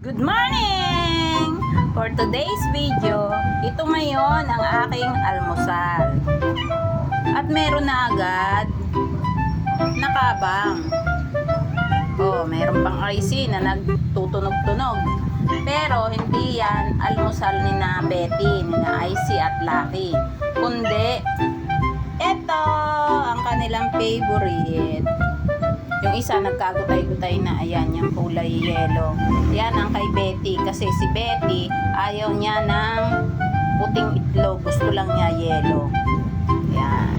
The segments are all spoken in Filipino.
Good morning! For today's video, ito ngayon ang aking almusal. At meron na agad nakabang. Oh, meron pang IC na nagtutunog-tunog. Pero hindi yan almusal ni na Betty, ni na IC at Lucky. Kundi, ito ang kanilang favorite. Yung isa nagkagutay-gutay na, ayan, yung kulay yellow. Yan ang kay Betty. Kasi si Betty, ayaw niya ng puting itlog. Gusto lang niya yellow. Yan.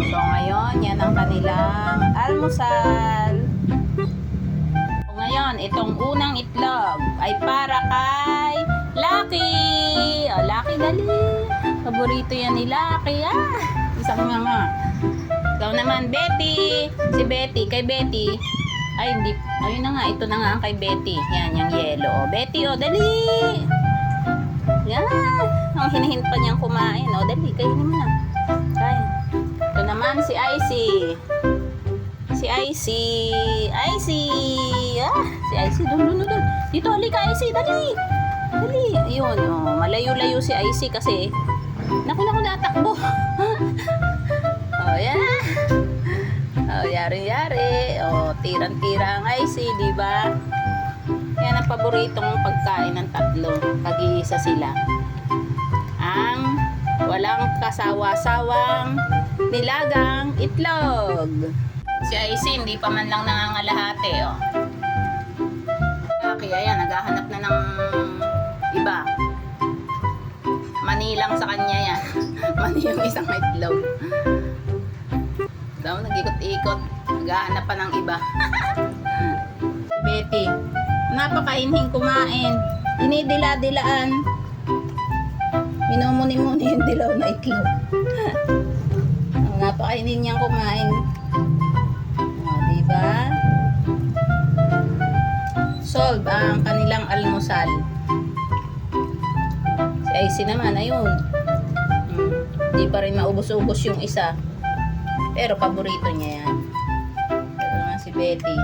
So ngayon, yan ang kanilang almusal. So ngayon, itong unang itlog ay para kay Lucky. O, Lucky, dali. Paborito yan ni Lucky. Isang nga. Ikaw naman, Betty. Si Betty, kay Betty. Ay, hindi. Ayun na nga, ito na nga ang kay Betty. Yan, yung yellow. O, Betty, o, dali. Yan. Ang hinihin pa niyang kumain. O, dali, kainin mo na. Kain. Ito naman, si Icy. Si Icy. Icy. Si Icy, doon. Dito, halika, Icy, dali. Dali. Ayun, o. Malayo-layo si Icy kasi naku, natakbo. Oh, yan. Oh, yari-yari. Oh, tirang-tira ang IC, di ba? Yan ang paboritong pagkain ng tatlo. Pag-iisa sila. Ang walang kasawa-sawang nilagang itlog. Si IC, hindi pa man lang nangangalahati, oh. Okay, ayan, naghahanap na ng iba. Manilang sa kanya yan. Mani yung isang itlog. Daw, nag-ikot-ikot. Naghahanap pa ng iba. Si Betty, napakainhing kumain. Dinidila-dilaan. Minumuni-muni yung dilaw na itlog. Napakainhing niyang kumain. Diba? Solve ang kanilang almusal. Si Icy naman, ayun. Hindi pa rin maubos-ubos yung isa. Pero paborito niya yan. Ito naman si Betty.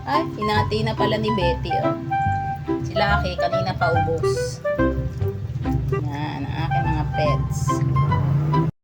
Ay, hinati na pala ni Betty, oh. Si Lucky, kanina pa ubos. Yan, ang aking mga pets.